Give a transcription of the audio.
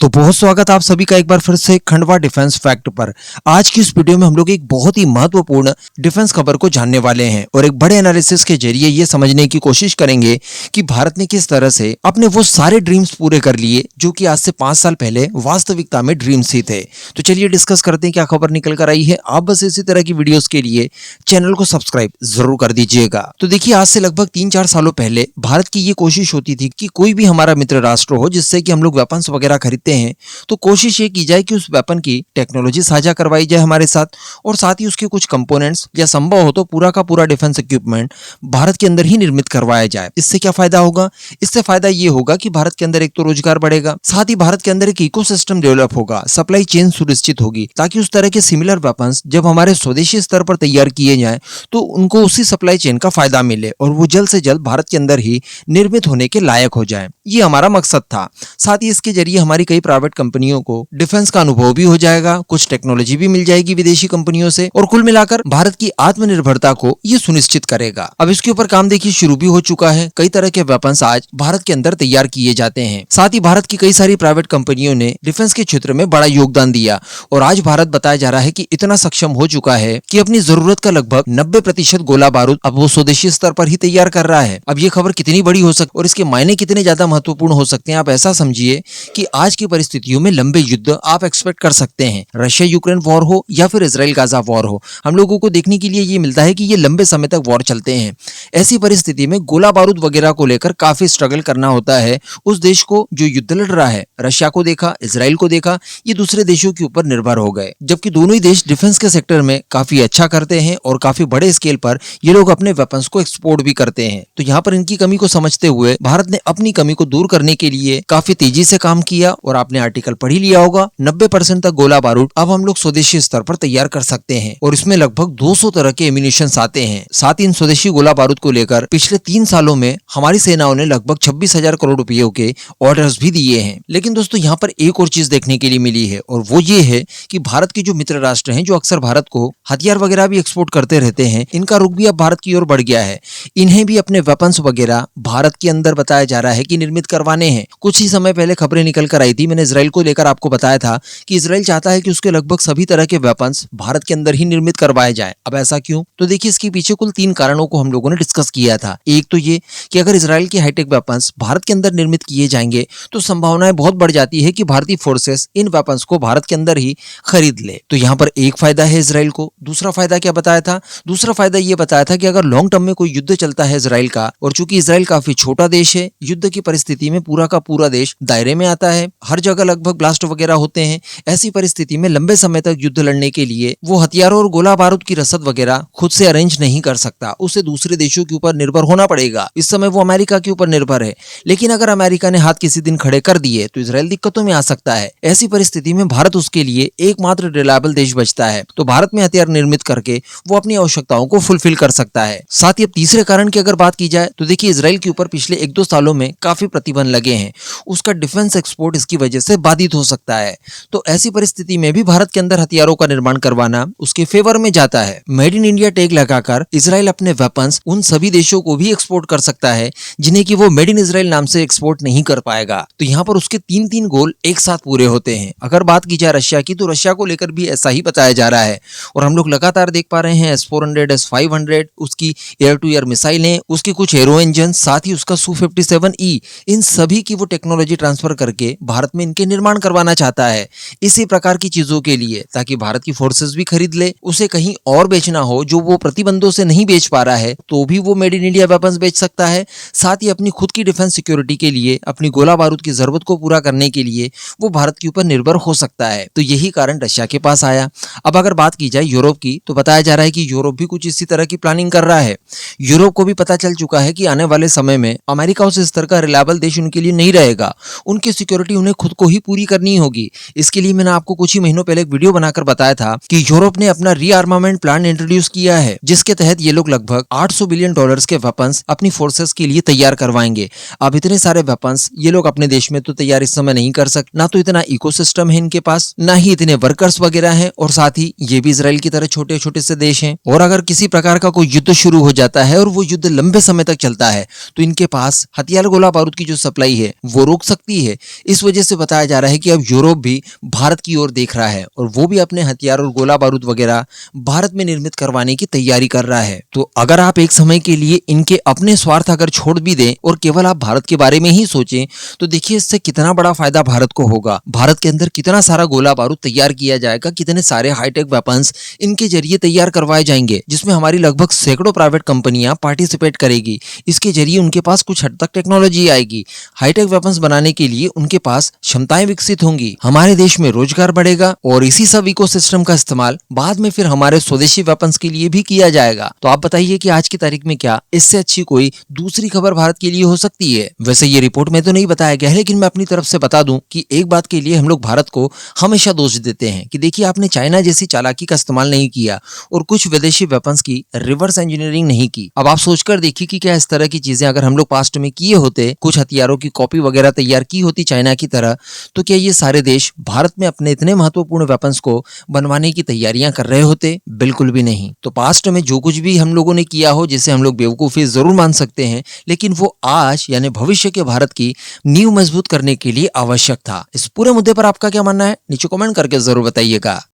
तो बहुत स्वागत आप सभी का एक बार फिर से खंडवा डिफेंस फैक्ट पर। आज की इस वीडियो में हम लोग एक बहुत ही महत्वपूर्ण डिफेंस खबर को जानने वाले हैं और एक बड़े एनालिसिस के जरिए ये समझने की कोशिश करेंगे कि भारत ने किस तरह से अपने वो सारे ड्रीम्स पूरे कर लिए जो कि आज से 5 साल पहले वास्तविकता में ड्रीम्स ही थे। तो चलिए डिस्कस करते हैं क्या खबर निकल कर आई है। आप बस इसी तरह की वीडियोस के लिए चैनल को सब्सक्राइब जरूर कर दीजिएगा। तो देखिए, आज से लगभग 3-4 सालों पहले भारत की ये कोशिश होती थी कि कोई भी हमारा मित्र राष्ट्र हो जिससे कि हम लोग वेपन्स वगैरह खरीदते हैं तो कोशिश ये की जाए कि उस वेपन की टेक्नोलॉजी साझा करवाई जाए हमारे साथ, और साथ ही उसके कुछ कंपोनेंट्स या संभव हो तो पूरा का पूरा डिफेंस इक्विपमेंट भारत के अंदर ही निर्मित करवाया जाए। इससे क्या फायदा होगा? इससे फायदा ये होगा कि भारत के अंदर एक तो रोजगार बढ़ेगा, साथ ही भारत के अंदर एक इकोसिस्टम डेवलप होगा, सप्लाई चेन सुनिश्चित होगी ताकि उस तरह के सिमिलर वेपन्स जब हमारे स्वदेशी स्तर पर तैयार किए जाएं तो उनको उसी सप्लाई चेन का फायदा मिले और वो जल्द से जल्द भारत के अंदर ही निर्मित होने के लायक हो जाए। ये हमारा मकसद था। साथ ही इसके जरिए हमारी कई प्राइवेट कंपनियों को डिफेंस का अनुभव भी हो जाएगा, कुछ टेक्नोलॉजी भी मिल जाएगी विदेशी कंपनियों से, और कुल मिलाकर भारत की आत्मनिर्भरता को ये सुनिश्चित करेगा। अब इसके ऊपर काम देखिए शुरू भी हो चुका है। कई तरह के वेपन्स आज भारत के अंदर तैयार किए जाते हैं। साथ ही भारत की कई सारी प्राइवेट कंपनियों ने डिफेंस के क्षेत्र में बड़ा योगदान दिया और आज भारत बताया जा रहा है कि इतना सक्षम हो चुका है कि अपनी जरूरत का लगभग 90% गोला बारूद अब वो स्वदेशी स्तर पर ही तैयार कर रहा है। अब ये खबर कितनी बड़ी हो सकती और इसके मायने कितने ज्यादा महत्वपूर्ण हो सकते हैं, आप ऐसा समझिए कि आज की परिस्थितियों में लंबे युद्ध आप एक्सपेक्ट कर सकते हैं। रशिया यूक्रेन वॉर हो या फिर इजराइल गाजा वॉर हो, हम लोगों को देखने के लिए ये मिलता है कि ये लंबे समय तक वॉर चलते हैं। ऐसी परिस्थिति में गोला बारूद वगैरह को लेकर काफी स्ट्रगल करना होता है उस देश को जो युद्ध लड़ रहा है। रशिया को देखा, इजराइल को देखा, ये दूसरे देशों के ऊपर निर्भर हो गए, जबकि दोनों ही देश डिफेंस के सेक्टर में काफी अच्छा करते हैं और काफी बड़े स्केल पर ये लोग अपने वेपन्स को एक्सपोर्ट भी करते हैं। तो यहाँ पर इनकी कमी को समझते हुए भारत ने अपनी कमी को दूर करने के लिए काफी तेजी से काम किया और आपने आर्टिकल पढ़ ही लिया होगा, 90% तक गोला बारूद अब हम लोग स्वदेशी स्तर पर तैयार कर सकते हैं और इसमें लगभग 200 तरह के एम्यूनिशंस आते हैं। साथ ही इन स्वदेशी गोला बारूद को लेकर पिछले 3 सालों में हमारी सेनाओं ने लगभग 26,000 करोड़ रुपयों के ऑर्डर्स भी दिए हैं। लेकिन दोस्तों, यहाँ पर एक और चीज देखने के लिए मिली है और वो ये है कि भारत के जो मित्र राष्ट्र हैं जो अक्सर भारत को हथियार वगैरह भी एक्सपोर्ट करते रहते हैं, इनका रुख भी अब भारत की ओर बढ़ गया है। इन्हें भी अपने वेपन्स वगैरह भारत के अंदर बताया जा रहा है कि निर्मित करवाने हैं। कुछ ही समय पहले खबरें निकल कर आई थी, मैंने इजराइल को लेकर आपको बताया था कि इजराइल चाहता है कि उसके लगभग सभी तरह के वेपन्स भारत के अंदर ही निर्मित करवाए जाएं। अब ऐसा क्यों? तो देखिए, इसके पीछे कुल 3 कारणों को हम लोगों ने डिस्कस किया था। एक तो ये कि अगर इजराइल के हाईटेक वेपन्स भारत के अंदर निर्मित किए जाएंगे तो संभावनाएं बहुत बढ़ जाती है कि भारतीय फोर्सेस इन वेपन्स को भारत के अंदर ही खरीद ले। तो यहाँ पर एक फायदा है इजराइल को। दूसरा फायदा क्या बताया था? दूसरा फायदा ये बताया था कि अगर लॉन्ग टर्म में कोई युद्ध चलता है इजराइल का, और चूंकि इजराइल काफी छोटा देश है, युद्ध की परिस्थिति में पूरा का पूरा देश दायरे में आता है, हर जगह लगभग ब्लास्ट वगैरह होते हैं। ऐसी परिस्थिति में लंबे समय तक युद्ध लड़ने के लिए वो हथियारों और गोला बारूद की रसद वगैरह खुद से अरेंज नहीं कर सकता, उसे दूसरे देशों के ऊपर निर्भर होना पड़ेगा। इस समय वो अमेरिका के ऊपर निर्भर है, लेकिन अगर अमेरिका ने हाथ किसी दिन खड़े कर दिए तो इजराइल दिक्कतों में आ सकता है। ऐसी परिस्थिति में भारत उसके लिए एकमात्र रिलायबल देश बचता है, तो भारत में हथियार निर्मित करके वो अपनी आवश्यकताओं को फुलफिल कर सकता है। साथ ही अब तीसरे कारण की अगर बात की जाए तो देखिए, इजराइल के ऊपर पिछले 1-2 सालों में काफी प्रतिबंध लगे हैं, उसका डिफेंस एक्सपोर्ट इसकी वजह से बाधित हो सकता है। तो ऐसी परिस्थिति में भी भारत के अंदर हथियारों का निर्माण करवाना उसके फेवर में जाता है। मेड इन इंडिया टैग लगाकर इजराइल अपने वेपन्स उन सभी देशों को भी एक्सपोर्ट कर सकता है जिन्हें कि वो मेड इन इजराइल नाम से एक्सपोर्ट नहीं कर पाएगा। तो यहाँ पर उसके 3-3 गोल एक साथ पूरे होते हैं। अगर बात की जाए रशिया की, तो रशिया को लेकर भी ऐसा ही बताया जा रहा है और हम लोग लगातार देख पा रहे हैं S-400, S-500, उसकी एयर टू एयर मिसाइलें, उसके कुछ एरो इंजन, साथ ही उसका Su-57E, इन सभी की वो टेक्नोलॉजी ट्रांसफर करके भारत में इनके निर्माण करवाना चाहता है इसी प्रकार की चीजों के लिए, ताकि भारत की फोर्सेस भी खरीद ले, उसे कहीं और बेचना हो जो वो प्रतिबंधों से नहीं बेच पा रहा है तो भी वो मेड इन इंडिया वेपन्स बेच सकता है। साथ ही अपनी खुद की डिफेंस सिक्योरिटी के लिए, अपनी गोला बारूद की जरूरत को पूरा करने के लिए वो भारत के ऊपर निर्भर हो सकता है। तो यही कारण रशिया के पास आया। अब अगर बात की जाए यूरोप की, तो बताया जा रहा है कि यूरोप भी कुछ इसी तरह की प्लानिंग कर रहा है। यूरोप को भी पता चल चुका है कि आने वाले समय में अमेरिका उस स्तर का रिलायबल देश उनके लिए नहीं रहेगा, उनकी सिक्योरिटी उन्हें खुद को ही पूरी करनी होगी। इसके लिए मैंने आपको कुछ ही महीनों पहले एक वीडियो बनाकर बताया था कि यूरोप ने अपना रीआर्मामेंट प्लान इंट्रोड्यूस किया है, जिसके तहत ये लोग लगभग $800 बिलियन के वेपन्स अपनी फोर्सेस के लिए तैयार करवाएंगे। अब इतने सारे वेपन्स ये लोग अपने देश में तो तैयार इस समय नहीं कर सकते, ना तो इतना इकोसिस्टम है इनके पास, ना ही इतने वर्कर्स वगैरह हैं, और साथ ही ये भी इजराइल की तरह छोटे छोटे से देश हैं। और अगर किसी प्रकार का कोई युद्ध शुरू हो जाता है और वो युद्ध लंबे समय तक चलता है तो इनके पास हथियार गोला बारूद की जो सप्लाई है वो रुक सकती है। इस वजह से बताया जा रहा है कि अब यूरोप भी भारत की ओर देख रहा है और वो भी अपने हथियार और गोला बारूद वगैरह भारत में निर्मित करवाने की तैयारी कर रहा है। तो अगर आप एक समय के लिए इनके अपने स्वार्थ अगर छोड़ भी दें और केवल आप भारत के बारे में ही सोचें, तो देखिए इससे कितना बड़ा फायदा भारत को होगा। भारत के अंदर कितना सारा गोला बारूद तैयार किया जाएगा, कितने सारे हाईटेक वेपन्स इनके जरिए तैयार करवाए जाएंगे, जिसमें हमारी लगभग सैकड़ों प्राइवेट कंपनियां पार्टिसिपेट करेगी। इसके जरिए उनके पास कुछ हद तक टेक्नोलॉजी आएगी। हाईटेक वेपन्स बनाने के लिए उनके पास क्षमताएं विकसित होंगी। हमारे देश में रोजगार बढ़ेगा और इसी सब इकोसिस्टम का इस्तेमाल बाद में फिर हमारे स्वदेशी वेपन्स के लिए भी किया जाएगा। तो आप बताइए कि आज की तारीख में क्या इससे अच्छी कोई दूसरी खबर भारत के लिए हो सकती है। वैसे ये रिपोर्ट में तो नहीं बताया गया है, लेकिन मैं अपनी तरफ से बता दूं कि एक बात के लिए हम लोग भारत को हमेशा दोष देते हैं कि देखिए आपने चाइना जैसी चालाकी का इस्तेमाल नहीं किया और कुछ विदेशी वेपन्स की रिवर्स इंजीनियरिंग नहीं की। अब आप सोचकर देखिए कि क्या इस तरह की चीजें अगर हम लोग पास्ट में किए होते, कुछ हथियारों की कॉपी वगैरह तैयार की होती चाइना की तरह, तो क्या ये सारे देश भारत में अपने इतने महत्वपूर्ण वेपन्स को बनवाने की तैयारियां कर रहे होते? बिल्कुल भी नहीं। तो पास्ट में जो कुछ भी हम लोगों ने किया हो, जिसे हम लोग बेवकूफी जरूर मान सकते हैं, लेकिन वो आज यानी भविष्य के भारत की नींव मजबूत करने के लिए आवश्यक था। इस पूरे मुद्दे पर आपका क्या मानना है? नीचे कमेंट करके जरूर बताइएगा।